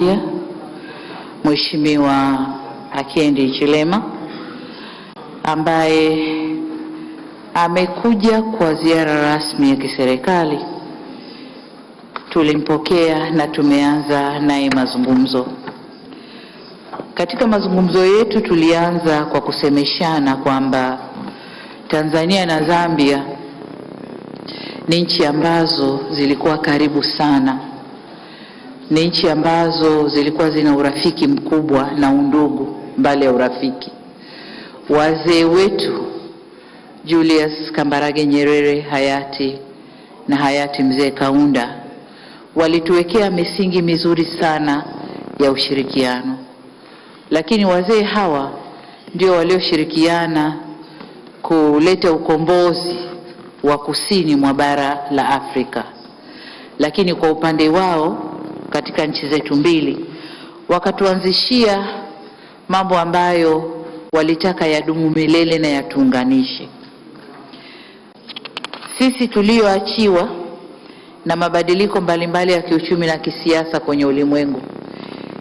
Zambia, Mheshimiwa Hakainde Hichilema, ambaye amekuja kwa ziara rasmi ya kiserikali. Tulimpokea na tumeanza naye mazungumzo. Katika mazungumzo yetu tulianza kwa kusemeshana kwamba Tanzania na Zambia ni nchi ambazo zilikuwa karibu sana, ni nchi ambazo zilikuwa zina urafiki mkubwa na undugu. Mbali ya urafiki, wazee wetu Julius Kambarage Nyerere hayati na hayati Mzee Kaunda walituwekea misingi mizuri sana ya ushirikiano, lakini wazee hawa ndio walioshirikiana kuleta ukombozi wa kusini mwa bara la Afrika. Lakini kwa upande wao katika nchi zetu mbili wakatuanzishia mambo ambayo walitaka yadumu milele na yatuunganishe. Sisi tulioachiwa na mabadiliko mbalimbali ya kiuchumi na kisiasa kwenye ulimwengu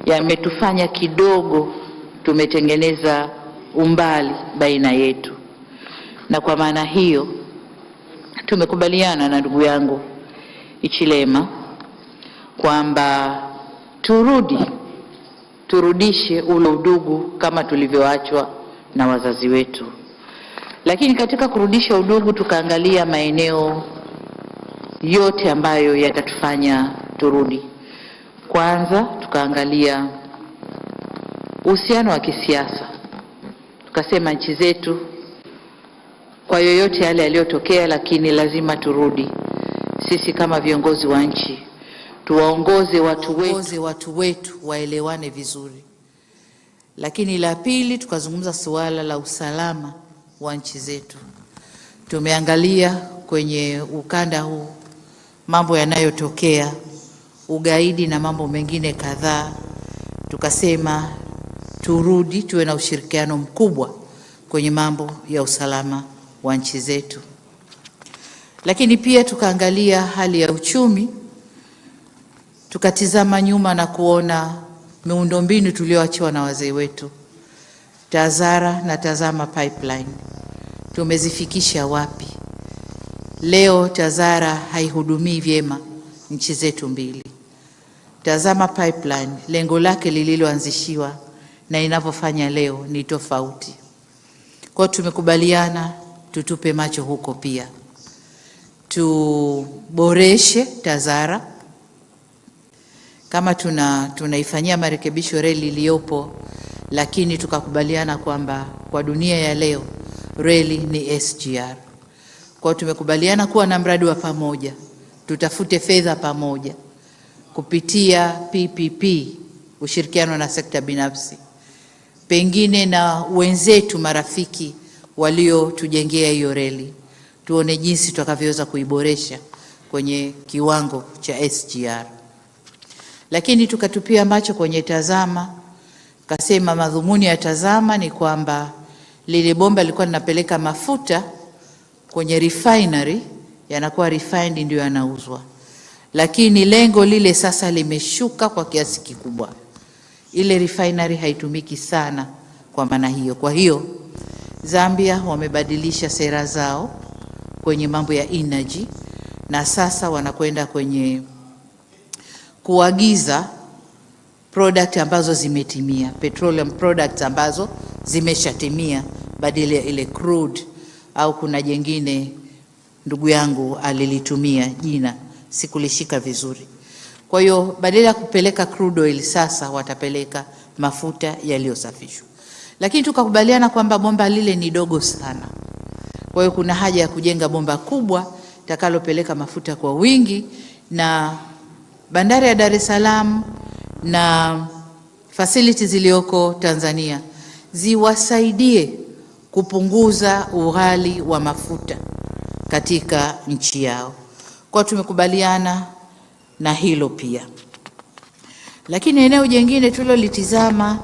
yametufanya kidogo tumetengeneza umbali baina yetu, na kwa maana hiyo tumekubaliana na ndugu yangu Hichilema kwamba turudishe ule udugu kama tulivyoachwa na wazazi wetu. Lakini katika kurudisha udugu tukaangalia maeneo yote ambayo yatatufanya turudi. Kwanza tukaangalia uhusiano wa kisiasa. Tukasema nchi zetu kwa yoyote yale yaliyotokea, lakini lazima turudi sisi kama viongozi wa nchi tuwaongoze watu wetu waelewane vizuri. Lakini la pili tukazungumza suala la usalama wa nchi zetu. Tumeangalia kwenye ukanda huu mambo yanayotokea, ugaidi na mambo mengine kadhaa. Tukasema turudi tuwe na ushirikiano mkubwa kwenye mambo ya usalama wa nchi zetu. Lakini pia tukaangalia hali ya uchumi, tukatizama nyuma na kuona miundombinu tulioachiwa na wazee wetu. Tazara na Tazama pipeline tumezifikisha wapi? Leo Tazara haihudumii vyema nchi zetu mbili. Tazama pipeline lengo lake lililoanzishiwa na inavyofanya leo ni tofauti. Kwa tumekubaliana tutupe macho huko pia. Tuboreshe Tazara kama tunaifanyia marekebisho reli iliyopo, lakini tukakubaliana kwamba kwa dunia ya leo reli ni SGR. Kwa tumekubaliana kuwa na mradi wa pamoja, tutafute fedha pamoja kupitia PPP, ushirikiano na sekta binafsi, pengine na wenzetu marafiki waliotujengea hiyo reli, tuone jinsi tutakavyoweza kuiboresha kwenye kiwango cha SGR. Lakini tukatupia macho kwenye Tazama, kasema madhumuni ya Tazama ni kwamba lile bomba lilikuwa linapeleka mafuta kwenye refinery, yanakuwa refined ndio yanauzwa. Lakini lengo lile sasa limeshuka kwa kiasi kikubwa. Ile refinery haitumiki sana kwa maana hiyo. Kwa hiyo Zambia wamebadilisha sera zao kwenye mambo ya energy, na sasa wanakwenda kwenye kuagiza product ambazo zimetimia, petroleum products ambazo zimeshatimia badala ya ile crude, au kuna jingine ndugu yangu alilitumia jina sikulishika vizuri. Kwa hiyo badala ya kupeleka crude oil sasa watapeleka mafuta yaliyosafishwa. Lakini tukakubaliana kwamba bomba lile ni dogo sana. Kwa hiyo kuna haja ya kujenga bomba kubwa takalopeleka mafuta kwa wingi, na bandari ya Dar es Salaam na facilities zilioko Tanzania ziwasaidie kupunguza ughali wa mafuta katika nchi yao. Kwa tumekubaliana na hilo pia. Lakini eneo jingine tulilotizama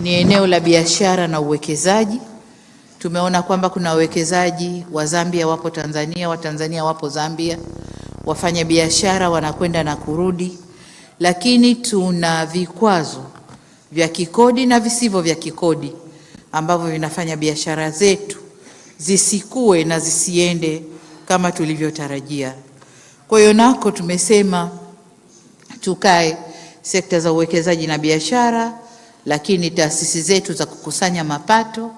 ni eneo la biashara na uwekezaji. Tumeona kwamba kuna wawekezaji wa Zambia wapo Tanzania, wa Tanzania wapo Zambia, wafanya biashara wanakwenda na kurudi, lakini tuna vikwazo vya kikodi na visivyo vya kikodi ambavyo vinafanya biashara zetu zisikue na zisiende kama tulivyotarajia. Kwa hiyo nako tumesema tukae sekta za uwekezaji na biashara, lakini taasisi zetu za kukusanya mapato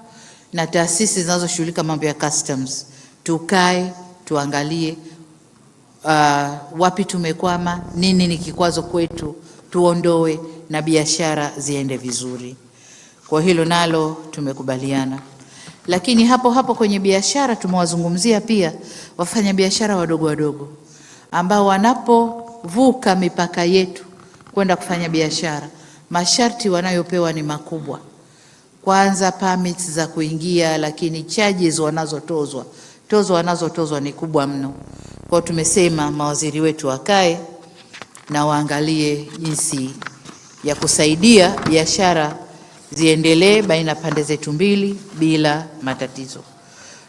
na taasisi zinazoshughulika mambo ya customs, tukae tuangalie wapi tumekwama, nini ni kikwazo kwetu, tuondoe na biashara ziende vizuri. Kwa hilo nalo tumekubaliana. Lakini hapo hapo kwenye biashara tumewazungumzia pia wafanya biashara wadogo wadogo ambao wanapovuka mipaka yetu kwenda kufanya biashara, masharti wanayopewa ni makubwa. Kwanza permits za kuingia, lakini charges wanazotozwa ni kubwa mno. Kwa tumesema mawaziri wetu wakae na waangalie jinsi ya kusaidia biashara ziendelee baina pande zetu mbili bila matatizo.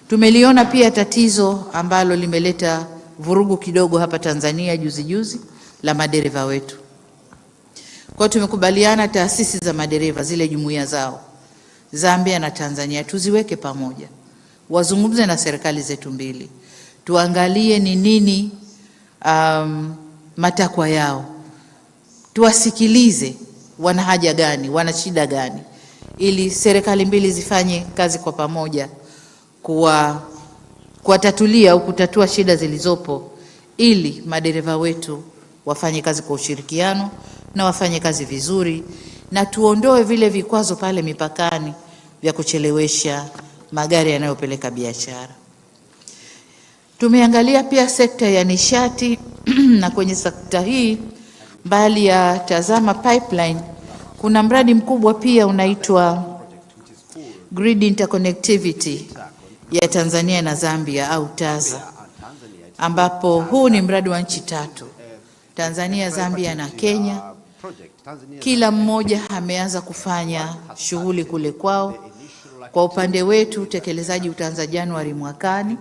Tumeliona pia tatizo ambalo limeleta vurugu kidogo hapa Tanzania juzi la madereva wetu. Kwa tumekubaliana taasisi za madereva, zile jumuiya zao Zambia na Tanzania, tuziweke pamoja, wazungumze na serikali zetu mbili, tuangalie ni nini matakwa yao, tuwasikilize wana haja gani, wana shida gani, ili serikali mbili zifanye kazi kwa pamoja kuwatatulia au kutatua shida zilizopo, ili madereva wetu wafanye kazi kwa ushirikiano na wafanye kazi vizuri, na tuondoe vile vikwazo pale mipakani vya kuchelewesha magari yanayopeleka biashara. Tumeangalia pia sekta ya nishati na kwenye sekta hii mbali ya tazama pipeline, kuna mradi mkubwa pia unaitwa Grid Interconnectivity ya Tanzania na Zambia au TAZA, ambapo huu ni mradi wa nchi tatu, Tanzania, Zambia na Kenya. Kila mmoja ameanza kufanya shughuli kule kwao. Kwa upande wetu utekelezaji utaanza Januari mwakani,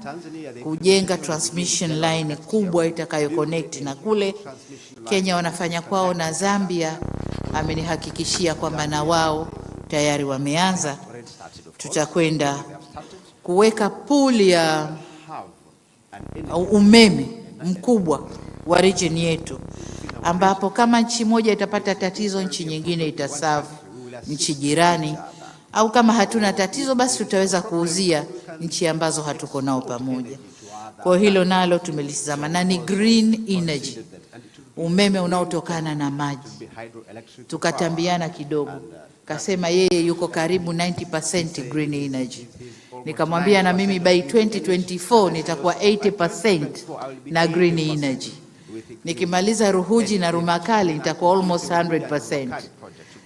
kujenga transmission line kubwa itakayo connect na kule. Kenya wanafanya kwao, na Zambia amenihakikishia kwamba na wao tayari wameanza. Tutakwenda kuweka pool ya umeme mkubwa wa region yetu, ambapo kama nchi moja itapata tatizo, nchi nyingine itaserve nchi jirani, au kama hatuna tatizo basi tutaweza kuuzia nchi ambazo hatuko nao pamoja. Kwa hilo nalo tumelitazama, na ni green energy, umeme unaotokana na maji. Tukatambiana kidogo, kasema yeye yuko karibu 90% green energy. Nikamwambia na mimi by 2024 nitakuwa 80% na green energy. Nikimaliza Ruhuji na Rumakali nitakuwa almost 100%.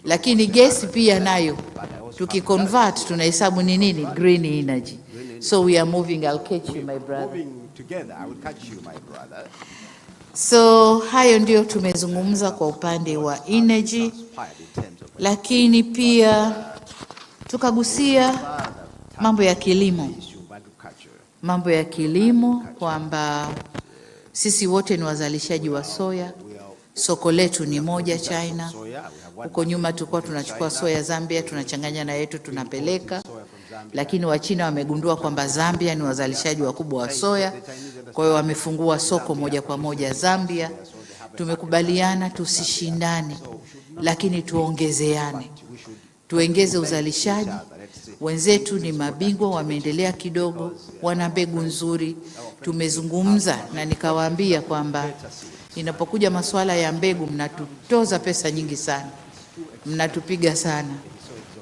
Lakini gesi pia nayo tukiconvert tunahesabu ni nini? Green energy. So we are moving. I'll catch you my brother. So hayo ndio tumezungumza kwa upande wa energy, lakini pia tukagusia mambo ya kilimo. Mambo ya kilimo kwamba sisi wote ni wazalishaji wa soya. Soko letu ni moja, China. Huko nyuma tulikuwa tunachukua soya Zambia, tunachanganya na yetu tunapeleka, lakini Wachina wamegundua kwamba Zambia ni wazalishaji wakubwa wa soya, kwa hiyo wamefungua soko moja kwa moja Zambia. Tumekubaliana tusishindane, lakini tuongezeane, tuongeze uzalishaji. Wenzetu ni mabingwa, wameendelea kidogo, wana mbegu nzuri. Tumezungumza na nikawaambia kwamba inapokuja masuala ya mbegu mnatutoza pesa nyingi sana, mnatupiga sana.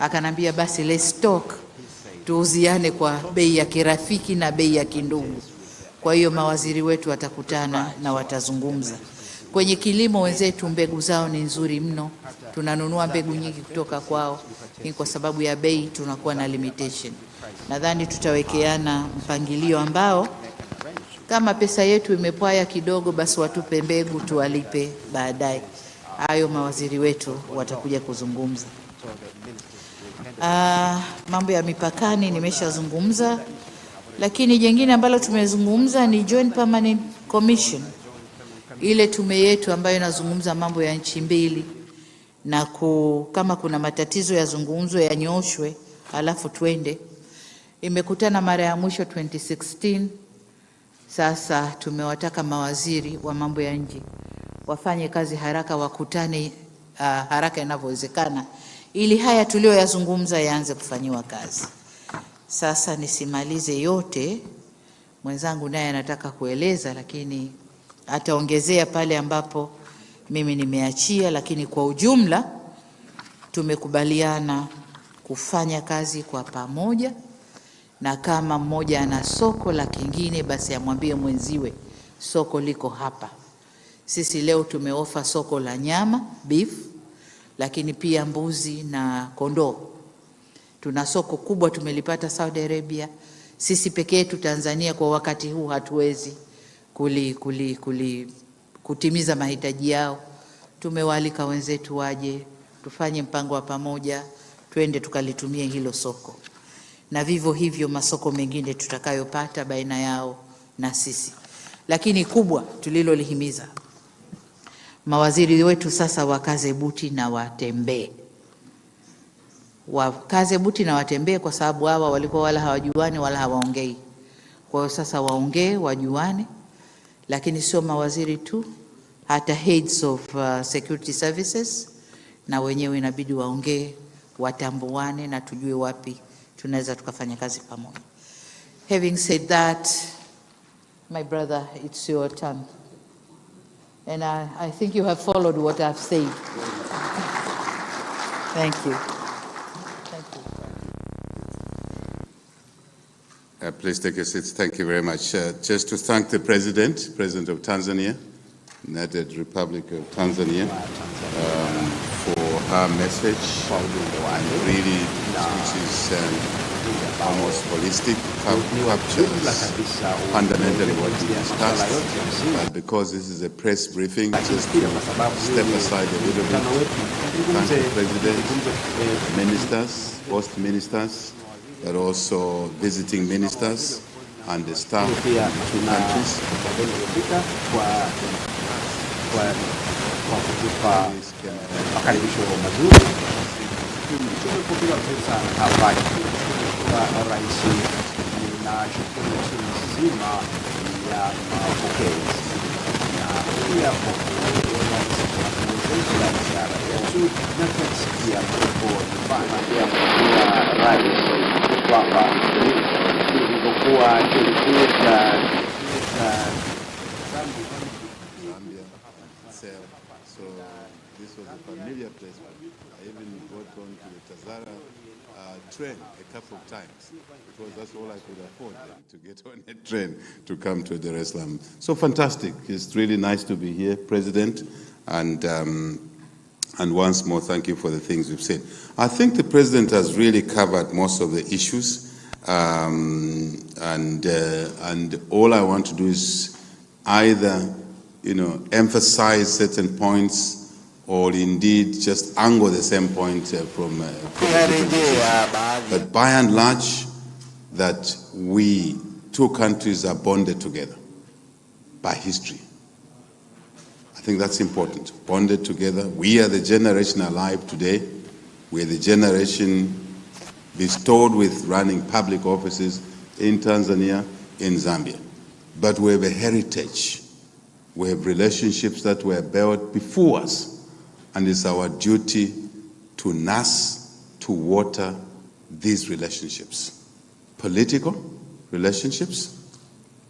Akanambia basi let's talk, tuuziane kwa bei ya kirafiki na bei ya kindugu. Kwa hiyo mawaziri wetu watakutana na watazungumza. Kwenye kilimo wenzetu mbegu zao ni nzuri mno, tunanunua mbegu nyingi kutoka kwao, ni kwa sababu ya bei tunakuwa na limitation. Nadhani tutawekeana mpangilio ambao kama pesa yetu imepwaya kidogo, basi watupe mbegu tuwalipe baadaye. Hayo mawaziri wetu watakuja kuzungumza. Mambo ya mipakani nimeshazungumza, lakini jingine ambalo tumezungumza ni Joint Permanent Commission ile tume yetu ambayo inazungumza mambo ya nchi mbili na kama kuna matatizo yazungumzwe yanyoshwe alafu twende. Imekutana mara ya mwisho 2016. Sasa tumewataka mawaziri wa mambo ya nje wafanye kazi haraka, wakutane haraka inavyowezekana ili haya tulioyazungumza yaanze kufanyiwa kazi. Sasa nisimalize yote, mwenzangu naye anataka kueleza, lakini ataongezea pale ambapo mimi nimeachia, lakini kwa ujumla tumekubaliana kufanya kazi kwa pamoja, na kama mmoja ana soko la kingine basi amwambie mwenziwe soko liko hapa. Sisi leo tumeofa soko la nyama, beef, lakini pia mbuzi na kondoo. Tuna soko kubwa tumelipata Saudi Arabia. Sisi pekee yetu Tanzania kwa wakati huu hatuwezi kutimiza mahitaji yao. Tumewaalika wenzetu waje, tufanye mpango wa pamoja, twende tukalitumie hilo soko. Na vivyo hivyo masoko mengine tutakayopata baina yao na sisi. Lakini kubwa tulilolihimiza, mawaziri wetu sasa wakaze buti na watembee. Wakaze buti na watembee, kwa sababu hawa walikuwa wala hawajuani wala hawaongei. Kwa hiyo sasa waongee, wajuane, lakini sio mawaziri tu, hata heads of security services na wenyewe inabidi waongee, watambuane na tujue wapi tunaweza tukafanya kazi pamoja. Having said that, my brother, it's your turn. And I think you have followed what I've said. Thank you. Thank you. Please take your seats. Thank you very much. Just to thank the President of Tanzania, United Republic of Tanzania, for her message, and really, which is almost holistic, captures fundamentally what we discussed. But because this is a press briefing, just to step aside a little bit, thank the President, ministers, host ministers, but also visiting ministers and the staff of the two countries. Rais na shukuru nzima ya mapokezi na pia kwa kuwezesha ziara yetu na kusikia mambo mbalimbali ya Rais kwamba ilivyokuwa kilikuwa So this was a familiar place. I even got on to the Tazara train a couple of times, because that's all I could afford to get on a train to come to Dar es Salaam. So fantastic. It's really nice to be here, President, and once more, thank you for the things you've said. I think the President has really covered most of the issues, and all I want to do is either, emphasize certain points, or indeed just angle the same point from but by and large, that we, two countries, are bonded together by history. I think that's important. Bonded together. We are the generation alive today. We are the generation bestowed with running public offices in Tanzania, in Zambia. But we have a heritage. We have relationships that were built before us. And it's our duty to nurse, to water these relationships. Political relationships,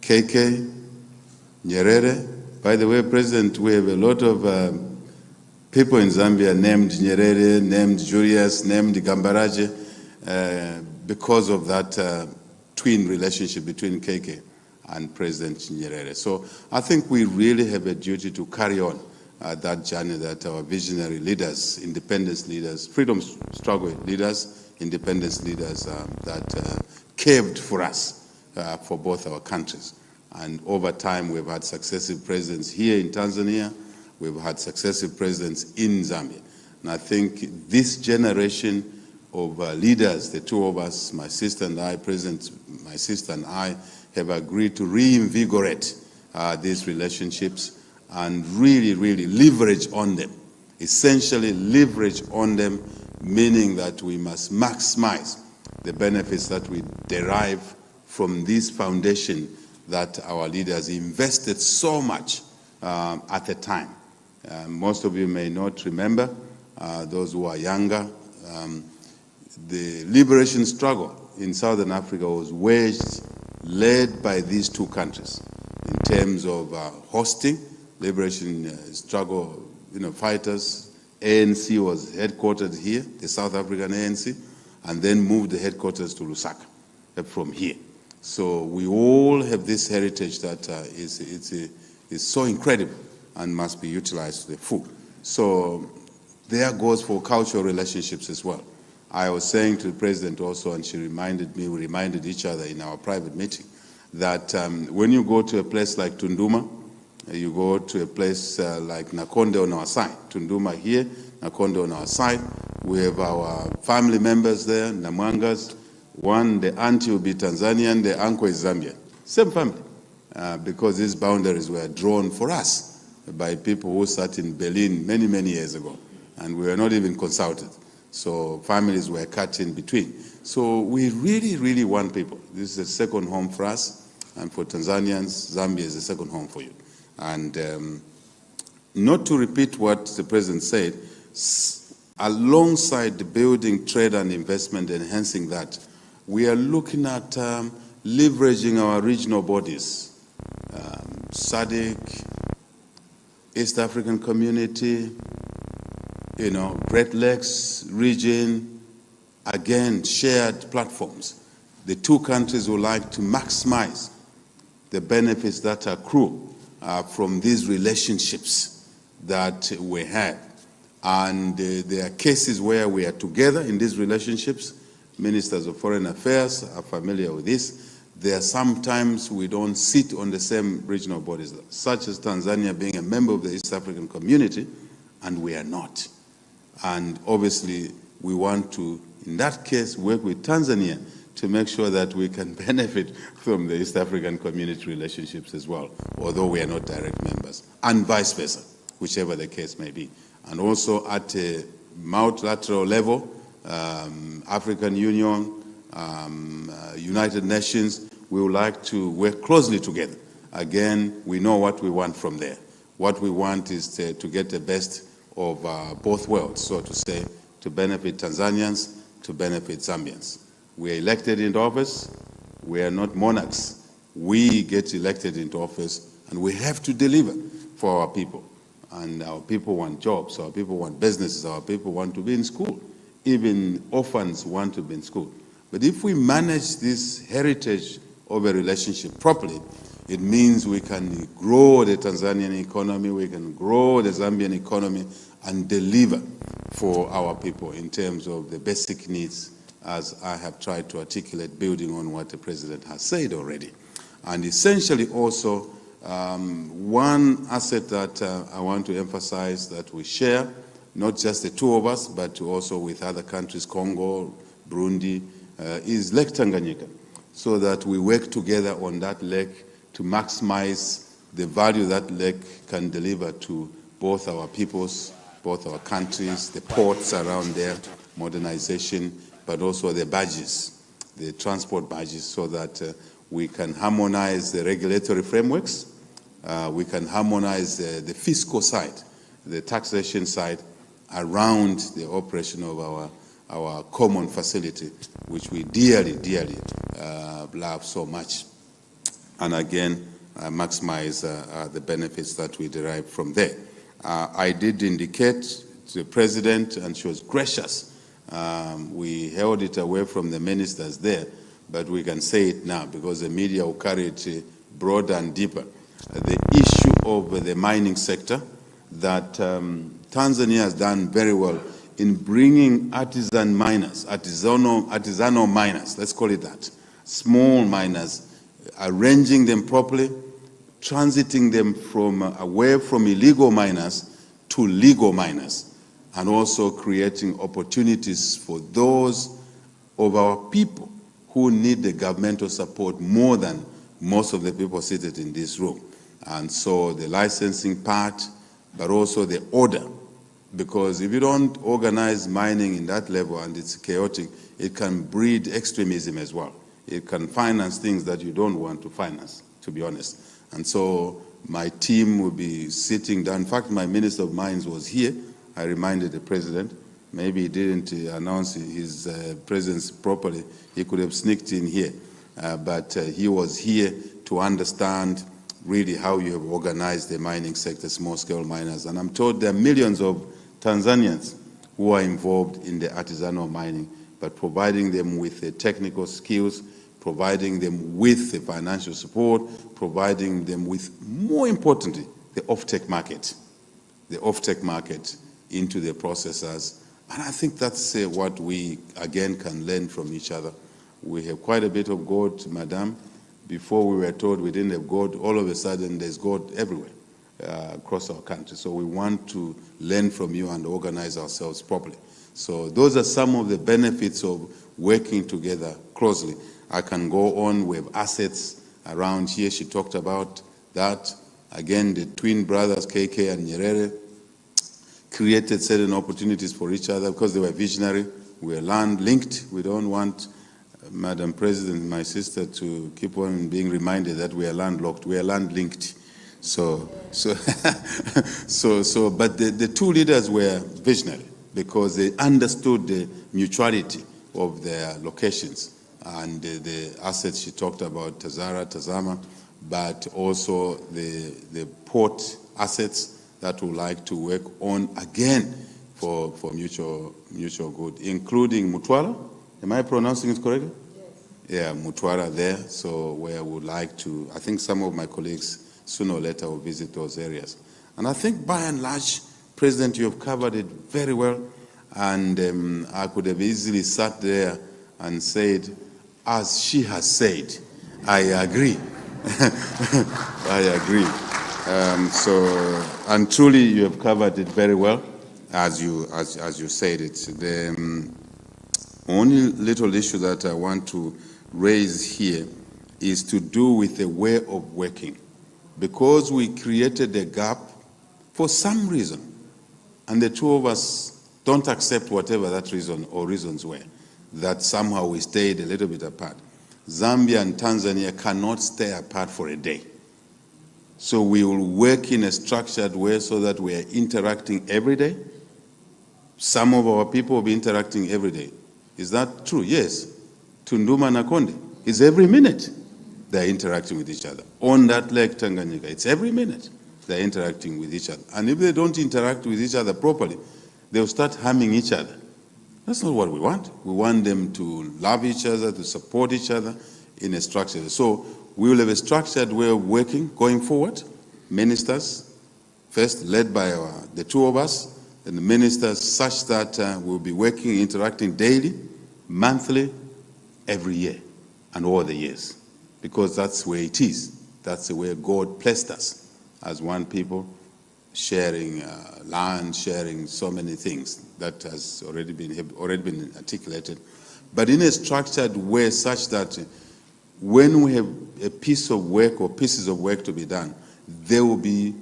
KK, Nyerere. By the way, President, we have a lot of people in Zambia named Nyerere, named Julius, named Gambaraje, because of that twin relationship between KK and President Nyerere. So I think we really have a duty to carry on that journey that our visionary leaders, independence leaders, freedom struggle leaders, independence leaders that caved for us, for both our countries. And over time, we've had successive presidents here in Tanzania, we've had successive presidents in Zambia. And I think this generation of leaders, the two of us, my sister and I, my sister and I, have agreed to reinvigorate these relationships and really leverage on them. Essentially leverage on them, meaning that we must maximize the benefits that we derive from this foundation that our leaders invested so much at the time. Most of you may not remember, those who are younger, the liberation struggle in Southern Africa was led by these two countries in terms of hosting liberation struggle, fighters. ANC was headquartered here, the South African ANC, and then moved the headquarters to Lusaka from here. So we all have this heritage that is so incredible and must be utilized to the full. So there goes for cultural relationships as well. I was saying to the president also, and she reminded me, we reminded each other in our private meeting, that when you go to a place like Tunduma, you go to a place like Nakonde on our side, Tunduma here, Nakonde on our side. We have our family members there, Namwangas. One, the auntie will be Tanzanian, the uncle is Zambian. Same family, because these boundaries were drawn for us by people who sat in Berlin many years ago, and we were not even consulted. So families were cut in between. So we really want people. This is a second home for us, and for Tanzanians, Zambia is a second home for you. And not to repeat what the president said, alongside the building trade and investment, enhancing that, we are looking at leveraging our regional bodies, SADC, East African Community, Great Lakes region, again, shared platforms. The two countries would like to maximize the benefits that accrue from these relationships that we have. And there are cases where we are together in these relationships. Ministers of Foreign Affairs are familiar with this. There are sometimes we don't sit on the same regional bodies, such as Tanzania being a member of the East African Community, and we are not. And obviously, we want to, in that case, work with Tanzania to make sure that we can benefit from the East African Community relationships as well, although we are not direct members, and vice versa, whichever the case may be. And also at a multilateral level, African Union, United Nations, we would like to work closely together. Again, we know what we want from there. What we want is to get the best of both worlds, so to say, to benefit Tanzanians, to benefit Zambians. We are elected into office. We are not monarchs. We get elected into office, and we have to deliver for our people. And our people want jobs, our people want businesses, our people want to be in school. Even orphans want to be in school. But if we manage this heritage of a relationship properly, it means we can grow the Tanzanian economy, we can grow the Zambian economy, and deliver for our people in terms of the basic needs, as I have tried to articulate, building on what the president has said already. And essentially also, one asset that I want to emphasize that we share, not just the two of us, but also with other countries, Congo, Burundi, is Lake Tanganyika, so that we work together on that lake to maximize the value that lake can deliver to both our peoples, both our countries, the ports around there, modernization, but also the badges, the transport badges, so that we can harmonize the regulatory frameworks, we can harmonize the fiscal side, the taxation side, around the operation of our common facility, which we dearly love so much. And again, maximize the benefits that we derive from there. I did indicate to the president, and she was gracious. We held it away from the ministers there, but we can say it now because the media will carry it broader and deeper. The issue of the mining sector, that Tanzania has done very well in bringing artisanal miners, let's call it that, small miners, arranging them properly, transiting them away from illegal miners to legal miners, and also creating opportunities for those of our people who need the governmental support more than most of the people seated in this room. And so the licensing part, but also the order. Because if you don't organize mining in that level and it's chaotic, it can breed extremism as well. It can finance things that you don't want to finance, to be honest. And so my team will be sitting down. In fact, my Minister of Mines was here. I reminded the President. Maybe he didn't announce his presence properly. He could have sneaked in here. But he was here to understand really how you have organized the mining sector, small-scale miners. And I'm told there are millions of Tanzanians who are involved in the artisanal mining, but providing them with the technical skills, providing them with the financial support, providing them with, more importantly, the off-take market into the processors. And I think that's what we, again, can learn from each other. We have quite a bit of gold, Madam. Before we were told we didn't have gold, all of a sudden there's gold everywhere across our country. So we want to learn from you and organize ourselves properly. So those are some of the benefits of working together closely. I can go on. We have assets around here. She talked about that. Again, the twin brothers, KK and Nyerere, created certain opportunities for each other because they were visionary. We are land linked. We don't want, Madam President, my sister, to keep on being reminded that we are landlocked. We are land linked. But the two leaders were visionary because they understood the mutuality of their locations and the assets she talked about, Tazama, but also the port assets that we like to work on again for mutual good, including Mutwara. Am I pronouncing it correctly? Yes. Yeah, Mutwara there. So where we would like to, I think some of my colleagues sooner or later will visit those areas. And I think by and large, President, you have covered it very well. And I could have easily sat there and said, as she has said, I agree. I agree. And truly you have covered it very well, as you said it. The only little issue that I want to raise here is to do with the way of working. Because we created a gap for some reason, and the two of us don't accept whatever that reason or reasons were, that somehow we stayed a little bit apart. Zambia and Tanzania cannot stay apart for a day. So we will work in a structured way so that we are interacting every day. Some of our people will be interacting every day. Is that true? Yes. Tunduma and Konde is every minute they're interacting with each other. On that lake Tanganyika, it's every minute they're interacting with each other. And if they don't interact with each other properly, they'll start harming each other. That's not what we want. We want them to love each other, to support each other in a structure. So we will have a structured way of working going forward. Ministers, first led by the two of us, and the ministers such that we'll be working, interacting daily, monthly, every year, and all the years. Because that's where it is. That's the way God placed us as one people, sharing land, sharing so many things that has already been articulated. But in a structured way such that when we have a piece of work or pieces of work to be done, they will be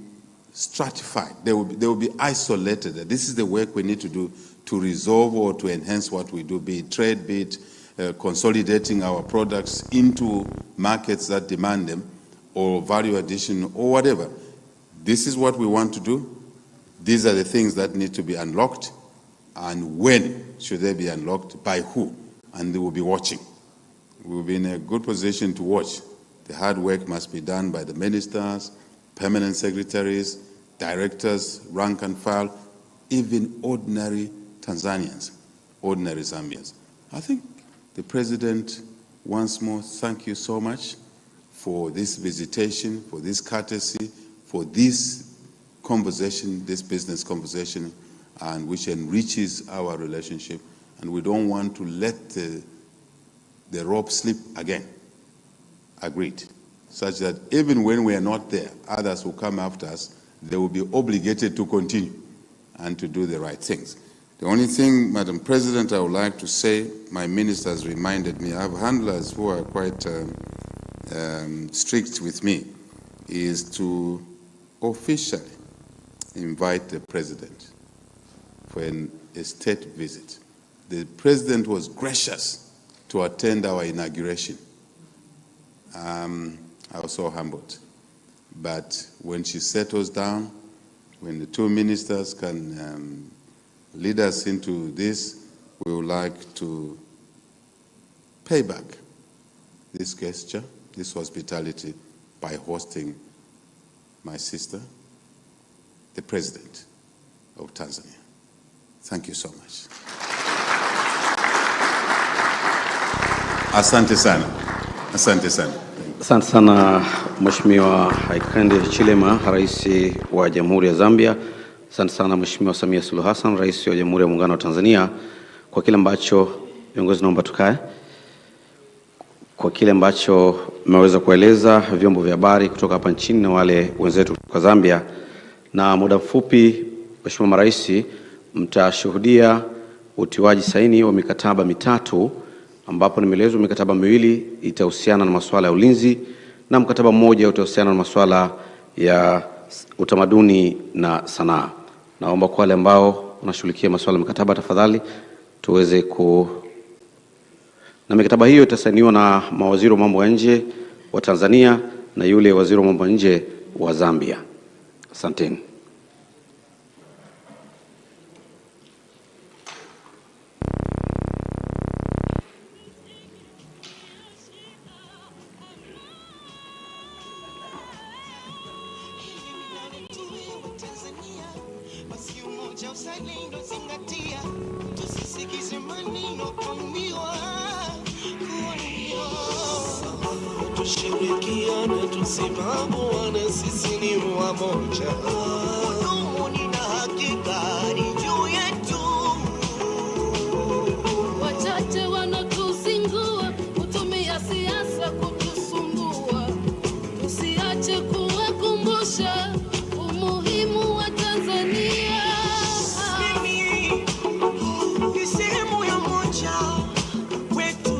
stratified. They will be isolated. This is the work we need to do to resolve or to enhance what we do, be it trade, be it consolidating our products into markets that demand them, or value addition, or whatever. This is what we want to do. These are the things that need to be unlocked. And when should they be unlocked? By who? And they will be watching. We will be in a good position to watch. The hard work must be done by the ministers, permanent secretaries, directors, rank and file, even ordinary Tanzanians, ordinary Zambians. I think the President, once more, thank you so much for this visitation, for this courtesy, for this conversation, this business conversation, and which enriches our relationship. And we don't want to let the rope slip again. Agreed. Such that even when we are not there, others will come after us, they will be obligated to continue and to do the right things. The only thing, Madam President, I would like to say, my ministers reminded me, I have handlers who are quite strict with me. is to officially invite the President for a state visit. The President was gracious to attend our inauguration. I was so humbled. But when she settles down, when the two ministers can lead us into this, we would like to pay back this gesture, this hospitality, by hosting my sister, the President of Tanzania. Thank you so much. Asante sana. Asante sana. Asante sana Mheshimiwa Hakainde Hichilema, Rais wa Jamhuri ya Zambia. Asante sana Mheshimiwa Samia Suluhu Hassan, Rais wa Jamhuri ya Muungano wa Tanzania, kwa kile ambacho viongozi naomba tukae. Kwa kile ambacho mmeweza kueleza vyombo vya habari kutoka hapa nchini na wale wenzetu kutoka Zambia, na muda mfupi Mheshimiwa Marais mtashuhudia utiwaji saini wa mikataba mitatu, ambapo nimeelezwa mikataba miwili itahusiana na masuala ya ulinzi na mkataba mmoja utahusiana na masuala ya utamaduni na sanaa. Naomba kwa wale ambao wanashughulikia masuala ya mikataba, tafadhali tuweze na mikataba hiyo itasainiwa na mawaziri wa mambo ya nje wa Tanzania na yule waziri wa mambo ya nje wa Zambia. Asanteni. Tushirikiane tusimame wana sisi ni wamoja. Udumuni na hakika ni juu yetu. Wachache wanatuzingua, kutumia siasa kutusumbua. Tusiache kuwakumbusha umuhimu wa Tanzania. Mimi ni sehemu ya moja wetu.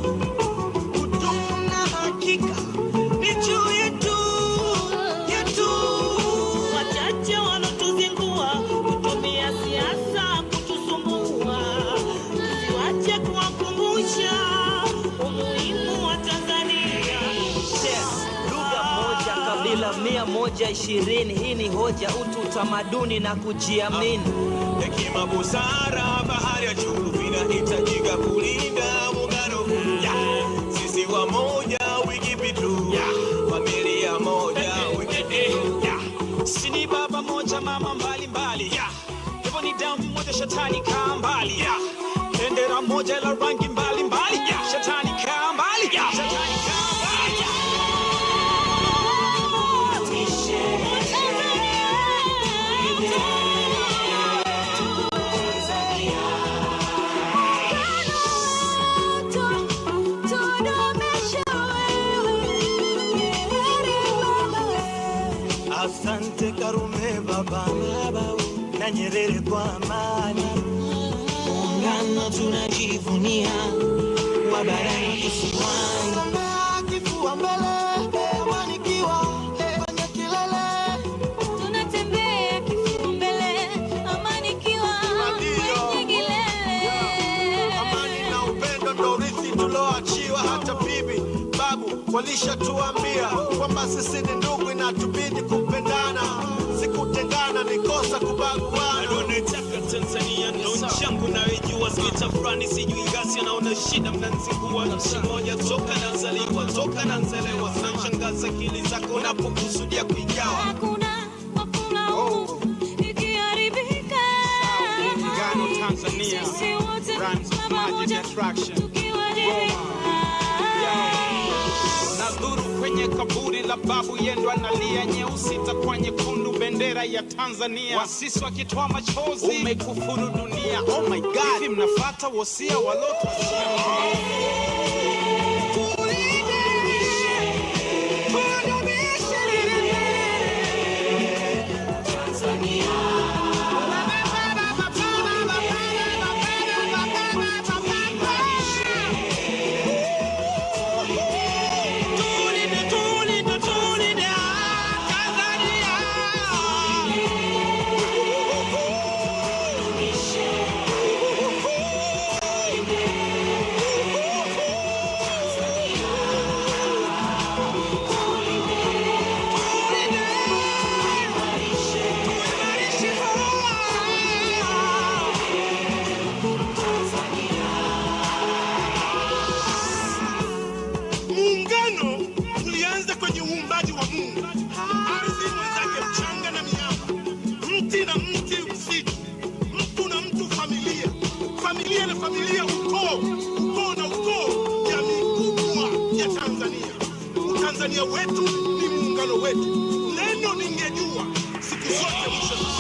Udumu na hakika ni juu yetu, yetu. Wachache wanatuzingua, kutumia siasa kutusumbua. Tusiache kuwakumbusha umuhimu wa Tanzania. Lugha moja, kabila 120. Hii ni hoja, utu, utamaduni na kujiamini. Hekima, busara, bahari ya juu vinahitajika kulinda muungano. Sisi wamoja, wikipitu. Familia moja, wikipitu. Sini baba moja, mama mbali mbali. Hivyo ni damu moja, shetani kaa mbali. Bendera moja la rangi mbali mbali. Shetani kaa mbali. Shetani kaa mbali. Asante Karume baba na Nyerere kwa amani. Muungano tunajivunia, wa barani kisiwani. Kifua mbele, amanikiwa kwenye kilele. Tunatembea kifua mbele, amanikiwa kwenye kilele. Amani na upendo ndo urithi tuloachiwa. Hata bibi babu walishatuambia kwamba sisi ni ndugu, inatubidi kupendana, sikutengana, ni kosa kubaguana. Nataka Tanzania ndo nchi yangu naijua, sitafurani sijui gasi naona shida mnanzingua. Nchi moja toka nazaliwa, toka nanzelewa, sanashangaza akili zako unapokusudia kuigawa. Hakuna ikiharibika. Muungano Tanzania runs magic attraction. Nadhuru kwenye kaburi la babu yendo analia, nyeusi itakuwa nyekundu bendera ya Tanzania. Wasisi wakitoa machozi, umekufuru dunia. Oh my God, hivi mnafuata wosia waloto. familia, ukoo na ukoo, jamii kubwa ya Tanzania. Tanzania wetu ni muungano wetu. Neno ningejua siku zote mwisho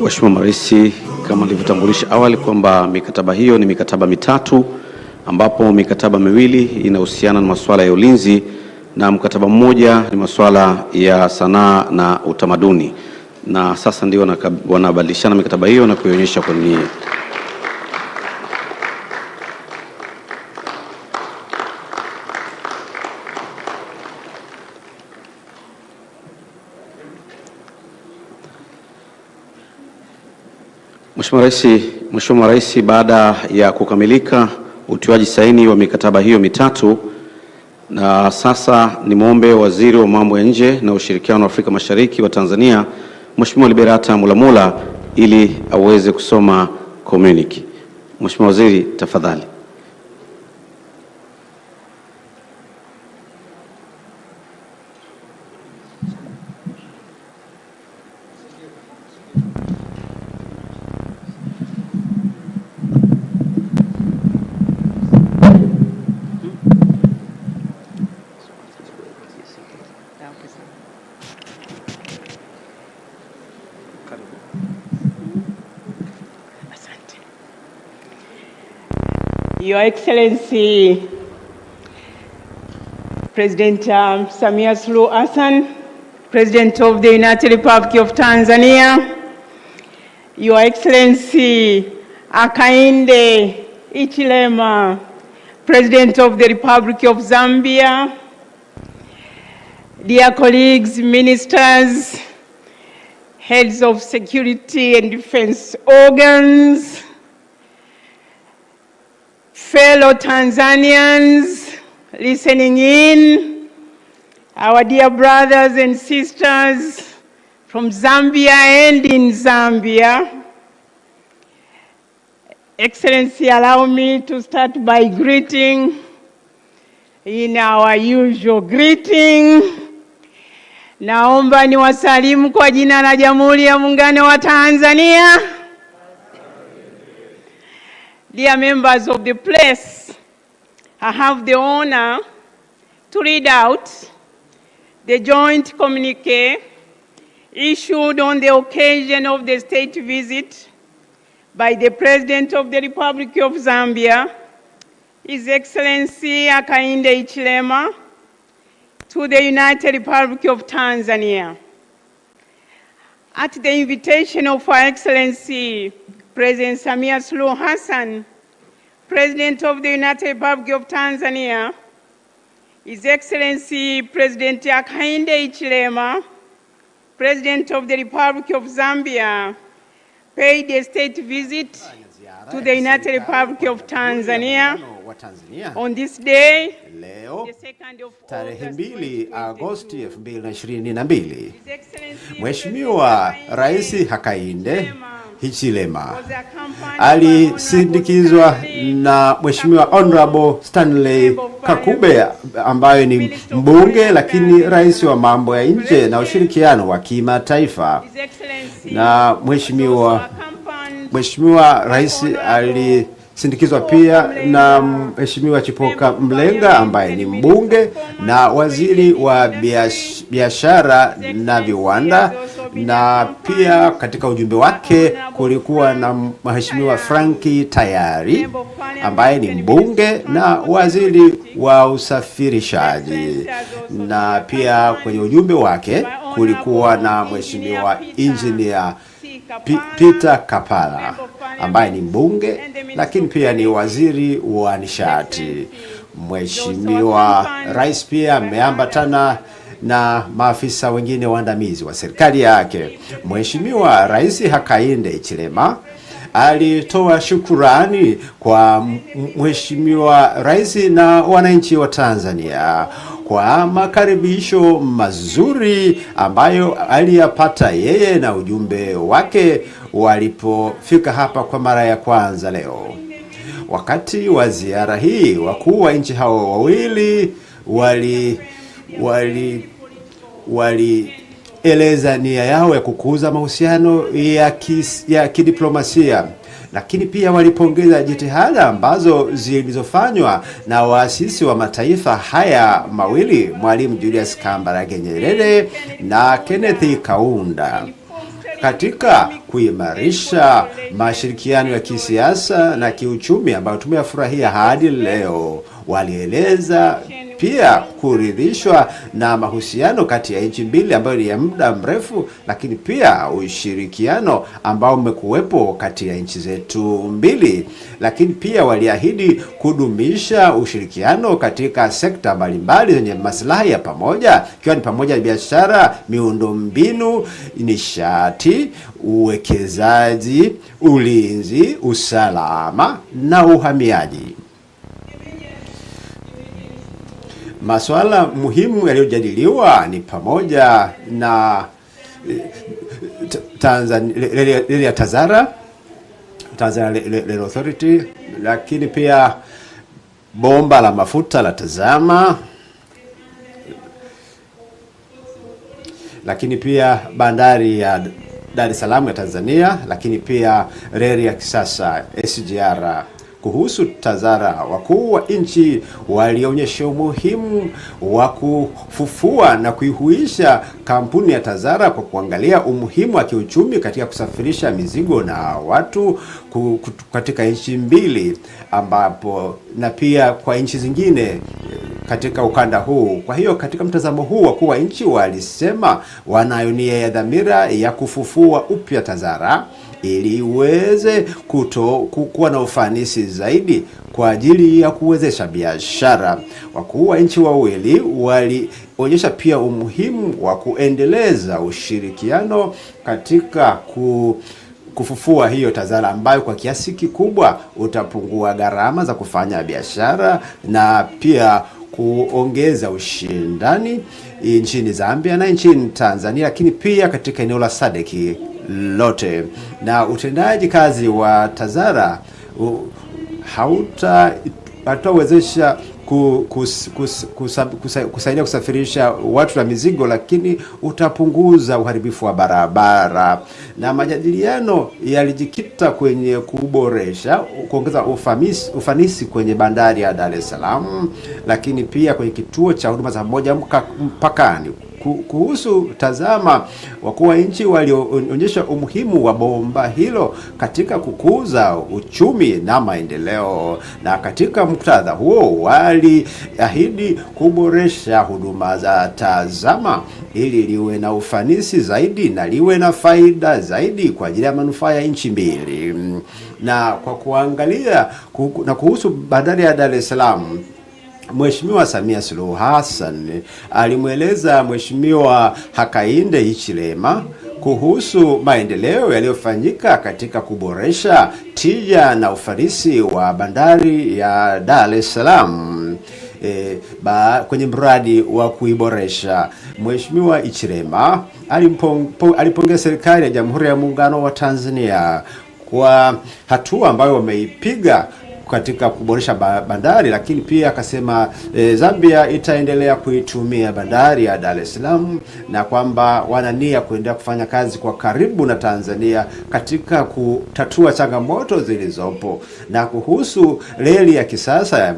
Mheshimiwa Rais, kama nilivyotambulisha awali kwamba mikataba hiyo ni mikataba mitatu, ambapo mikataba miwili inahusiana na masuala ya ulinzi na mkataba mmoja ni masuala ya sanaa na utamaduni, na sasa ndio wanabadilishana mikataba hiyo na kuionyesha Mheshimiwa Rais, baada ya kukamilika utiwaji saini wa mikataba hiyo mitatu, na sasa ni muombe Waziri wa Mambo ya Nje na Ushirikiano wa Afrika Mashariki wa Tanzania, Mheshimiwa Liberata Mulamula, ili aweze kusoma communique. Mheshimiwa Waziri, tafadhali. Your Excellency, President Samia Suluhu Hassan, President of the United Republic of Tanzania, Your Excellency Hakainde Hichilema, President of the Republic of Zambia, dear colleagues, ministers, heads of security and defense organs, fellow Tanzanians listening in, our dear brothers and sisters from Zambia and in Zambia. Excellency, allow me to start by greeting in our usual greeting. Naomba niwasalimu kwa jina la Jamhuri ya Muungano wa Tanzania. Dear members of the press, I have the honor to read out the joint communique issued on the occasion of the state visit by the President of the Republic of Zambia, His Excellency Hakainde Hichilema, to the United Republic of Tanzania. At the invitation of Her Excellency President Samia Suluhu Hassan, President of the United Republic of Tanzania, His Excellency President Hakainde Hichilema, President of the Republic of Zambia, paid a state visit to the United Republic of Tanzania on this day, leo tarehe 2 Agosti 2022. Mheshimiwa Rais Hakainde Hichilema alisindikizwa na Mheshimiwa Honorable Stanley Kakube ambaye ni mbunge lakini rais wa mambo ya nje na ushirikiano wa kimataifa. Na Mheshimiwa Rais alisindikizwa pia na Mheshimiwa Chipoka Mlenga ambaye ni mbunge na waziri wa biashara na viwanda, na pia katika ujumbe wake kulikuwa na Mheshimiwa Franki Tayari ambaye ni mbunge na waziri wa usafirishaji, na pia kwenye ujumbe wake kulikuwa na Mheshimiwa Engineer Peter Kapala ambaye ni mbunge lakini pia ni waziri wa nishati. Mheshimiwa Rais pia ameambatana na maafisa wengine waandamizi wa serikali yake. Mheshimiwa Rais Hakainde Hichilema alitoa shukurani kwa Mheshimiwa Rais na wananchi wa Tanzania kwa makaribisho mazuri ambayo aliyapata yeye na ujumbe wake walipofika hapa kwa mara ya kwanza leo. Wakati wa ziara hii, wakuu wa nchi hao wawili walieleza nia yao ya kukuza mahusiano ya kidiplomasia, lakini pia walipongeza jitihada ambazo zilizofanywa na waasisi wa mataifa haya mawili, Mwalimu Julius Kambarage Nyerere na Kenneth Kaunda, katika kuimarisha mashirikiano ya kisiasa na kiuchumi ambayo tumeyafurahia hadi leo. Walieleza pia kuridhishwa na mahusiano kati ya nchi mbili ambayo ni ya muda mrefu, lakini pia ushirikiano ambao umekuwepo kati ya nchi zetu mbili. Lakini pia waliahidi kudumisha ushirikiano katika sekta mbalimbali zenye maslahi ya pamoja, ikiwa ni pamoja na biashara, miundombinu, nishati, uwekezaji, ulinzi, usalama na uhamiaji. Masuala muhimu yaliyojadiliwa ni pamoja na Tanzania Tanzania Rail Authority, lakini pia bomba la mafuta la Tazama, lakini pia bandari ya Dar es Salaam ya Tanzania, lakini pia reli ya kisasa SGR. Kuhusu Tazara, wakuu wa nchi walionyesha umuhimu wa kufufua na kuihuisha kampuni ya Tazara kwa kuangalia umuhimu wa kiuchumi katika kusafirisha mizigo na watu katika nchi mbili, ambapo na pia kwa nchi zingine katika ukanda huu. Kwa hiyo katika mtazamo huu, wakuu wa nchi walisema wanayo nia ya dhamira ya kufufua upya Tazara ili iweze kuwa na ufanisi zaidi kwa ajili ya kuwezesha biashara. Wakuu wa nchi wawili walionyesha pia umuhimu wa kuendeleza ushirikiano katika kufufua hiyo Tazara, ambayo kwa kiasi kikubwa utapungua gharama za kufanya biashara na pia kuongeza ushindani nchini Zambia na nchini Tanzania, lakini pia katika eneo la SADC lote. Na utendaji kazi wa Tazara hautawezesha kusaidia kusafirisha watu na mizigo, lakini utapunguza uharibifu wa barabara. Na majadiliano yalijikita kwenye kuongeza ufanisi kwenye bandari ya Dar es Salaam, lakini pia kwenye kituo cha huduma za moja mpakani. Kuhusu Tazama, wakuu wa nchi walionyesha umuhimu wa bomba hilo katika kukuza uchumi na maendeleo, na katika muktadha huo waliahidi kuboresha huduma za Tazama ili liwe na ufanisi zaidi na liwe na faida zaidi kwa ajili ya manufaa ya nchi mbili. Na kwa kuangalia na kuhusu bandari ya Dar es Salaam, Mheshimiwa Samia Suluhu Hassan alimweleza Mheshimiwa Hakainde Hichilema kuhusu maendeleo yaliyofanyika katika kuboresha tija na ufanisi wa bandari ya Dar es Salaam kwenye mradi wa kuiboresha. Mheshimiwa Hichilema alipongeza serikali ya Jamhuri ya Muungano wa Tanzania kwa hatua ambayo wameipiga katika kuboresha bandari, lakini pia akasema Zambia itaendelea kuitumia bandari ya Dar es Salaam na kwamba wana nia kuendelea kufanya kazi kwa karibu na Tanzania katika kutatua changamoto zilizopo. Na kuhusu reli ya kisasa ya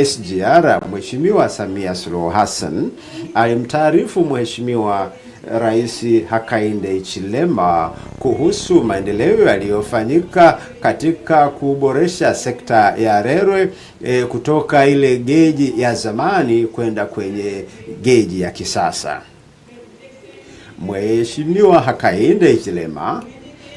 SGR, Mheshimiwa Samia Suluhu Hassan alimtaarifu Mheshimiwa Rais Hakainde Hichilema kuhusu maendeleo yaliyofanyika katika kuboresha sekta ya reli kutoka ile geji ya zamani kwenda kwenye geji ya kisasa. Mheshimiwa Hakainde Hichilema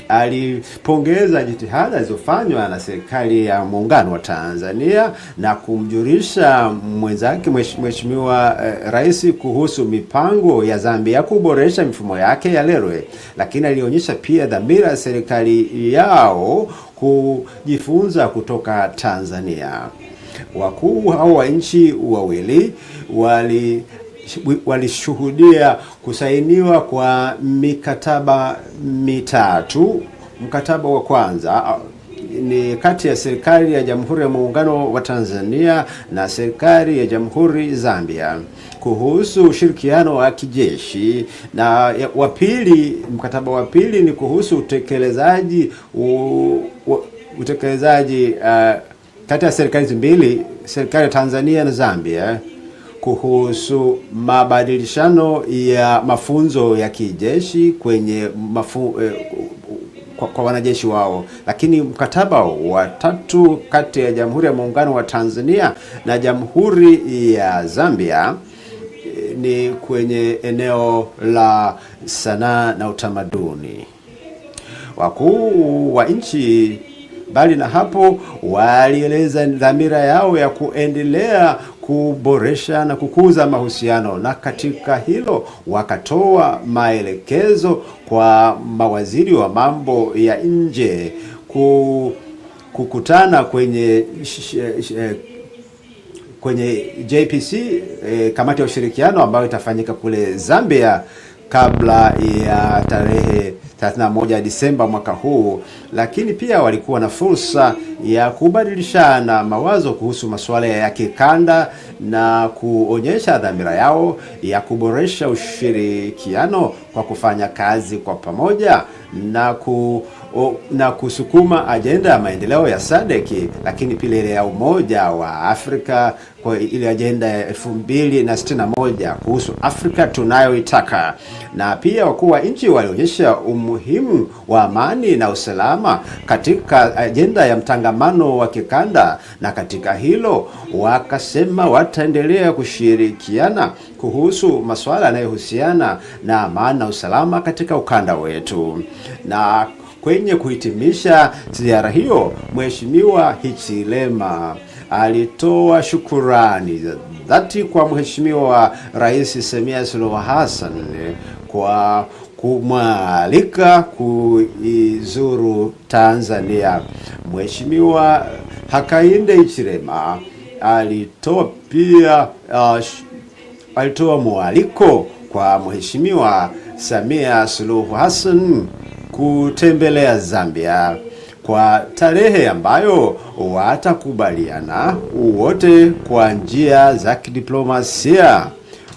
alipongeza jitihada zilizofanywa na serikali ya Muungano wa Tanzania na kumjulisha mwenzake Mheshimiwa Rais kuhusu mipango ya Zambia kuboresha mifumo yake ya reli, lakini alionyesha pia dhamira ya serikali yao kujifunza kutoka Tanzania. Wakuu hao wa nchi wawili walishuhudia kusainiwa kwa mikataba mitatu. Mkataba wa kwanza ni kati ya serikali ya Jamhuri ya Muungano wa Tanzania na serikali ya Jamhuri Zambia kuhusu ushirikiano wa kijeshi, na mkataba wa pili ni kuhusu utekelezaji kati ya serikali mbili, serikali ya Tanzania na Zambia, kuhusu mabadilishano ya mafunzo ya kijeshi kwa wanajeshi wao. Lakini mkataba wa 3 kati ya Jamhuri ya Muungano wa Tanzania na Jamhuri ya Zambia ni kwenye eneo la sanaa na utamaduni. Wakuu wa nchi bali na hapo walieleza dhamira yao ya kuendelea kuboresha na kukuza mahusiano, na katika hilo wakatoa maelekezo kwa mawaziri wa mambo ya nje kukutana kwenye JPC, kamati ya ushirikiano ambayo itafanyika kule Zambia kabla ya tarehe 31 Disemba mwaka huu. Lakini pia walikuwa na fursa ya kubadilishana mawazo kuhusu masuala ya kikanda na kuonyesha dhamira yao ya kuboresha ushirikiano kwa kufanya kazi kwa pamoja na kusukuma ajenda ya maendeleo ya SADC, lakini pia ile ya Umoja wa Afrika kwa ile ajenda ya 2061 kuhusu Afrika tunayoitaka. Na pia wakuu wa nchi walionyesha umuhimu wa amani na usalama katika ajenda ya mtangamano wa kikanda, na katika hilo wakasema wataendelea kushirikiana kuhusu masuala yanayohusiana na amani na usalama katika ukanda wetu. Na kwenye kuhitimisha ziara hiyo, Mheshimiwa Hichilema alitoa shukurani za dhati kwa Mheshimiwa Rais Samia Suluhu Hassan kwa kumwalika kuizuru Tanzania. Mheshimiwa Hakainde Hichilema alitoa mwaliko kwa Mheshimiwa Samia Suluhu Hassan kutembelea Zambia kwa tarehe ambayo watakubaliana wote kwa njia za kidiplomasia.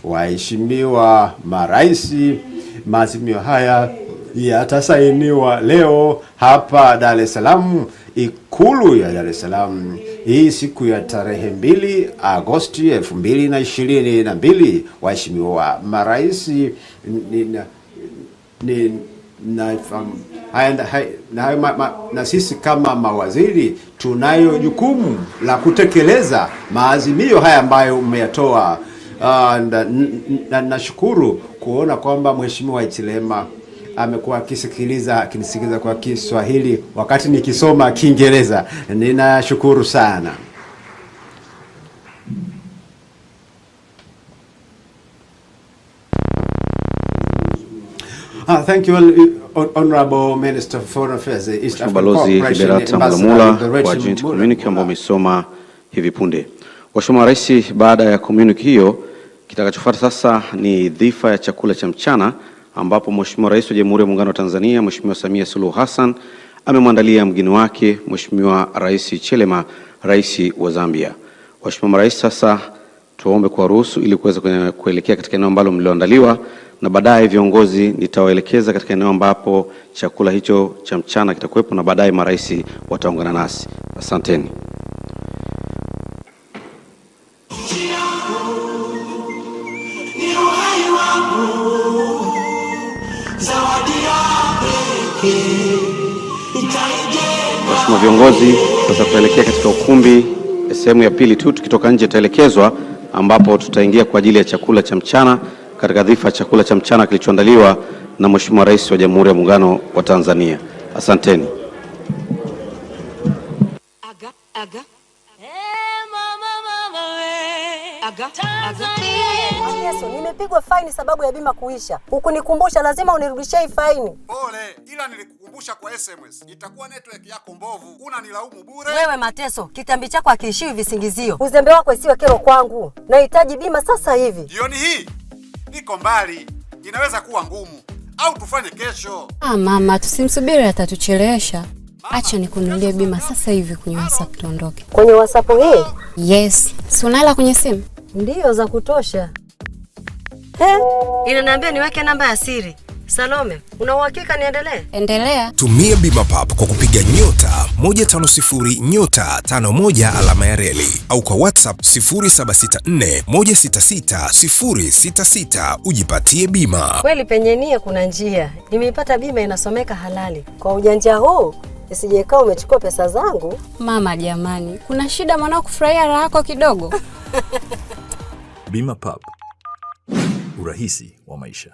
Waheshimiwa maraisi, maazimio haya yatasainiwa leo hapa Dar es Salaam, Ikulu ya Dar es Salaam, hii siku ya tarehe 2 Agosti 2022. Waheshimiwa maraisi, na sisi kama mawaziri tunayo jukumu la kutekeleza maazimio haya ambayo umeyatoa. Nashukuru kuona kwamba Mheshimiwa Hichilema amekuwa akinisikiliza kwa Kiswahili wakati nikisoma Kiingereza. Ninashukuru sana. Thank you, Honorable Minister for Foreign Affairs, East African Cooperation Ambassador kwa joint communique ambao umesoma hivi punde. Mheshimiwa Rais, baada ya communique hiyo, kitakachofuata sasa ni dhifa ya chakula cha mchana, ambapo Mheshimiwa Rais wa Jamhuri ya Muungano wa Tanzania Mheshimiwa Samia Suluhu Hassan amemwandalia mgeni wake Mheshimiwa Rais Chilema, Rais wa Zambia. Mheshimiwa Rais, sasa tuombe kwa ruhusu ili kuweza kuelekea katika eneo ambalo mlioandaliwa, na baadaye viongozi nitawaelekeza katika eneo ambapo chakula hicho cha mchana kitakuwepo, na baadaye marais wataungana nasi. Asanteni. Mheshimiwa viongozi, sasa tutaelekea katika ukumbi sehemu ya pili tu. Tukitoka nje tutaelekezwa ambapo tutaingia kwa ajili ya chakula cha mchana katika dhifa ya chakula cha mchana kilichoandaliwa na Mheshimiwa Rais wa Jamhuri ya Muungano wa Tanzania. Asanteni. Yesu, nimepigwa faini sababu ya bima kuisha. Hukunikumbusha, lazima unirudishie hii faini. Pole, ila nilikukumbusha kwa SMS. Itakuwa network yako mbovu. Unanilaumu bure. Wewe Mateso, kitambi chako hakiishiwi visingizio. Uzembe wako isiwe kero kwangu. Nahitaji bima sasa hivi. Jioni hii niko mbali. Inaweza kuwa ngumu. Au tufanye kesho. Mama, tusimsubiri atatuchelewesha. Acha nikununulie bima sasa hivi kwenye WhatsApp tuondoke. Kwenye WhatsApp hii? Yes. Si unaela kwenye simu? Ndiyo, za kutosha. Inaniambia niweke namba ya siri. Salome, una uhakika niendelee? Endelea. Tumia bima pap kwa kupiga *150*51 au kwa WhatsApp 0764166066 ujipatie bima. Kweli penye nia kuna njia. Nimeipata bima inasomeka halali. Kwa ujanja huu, isijekaa umechukua pesa zangu. Mama jamani, kuna shida mwanao kufurahia raha yako kidogo? Bima pap. Urahisi wa maisha.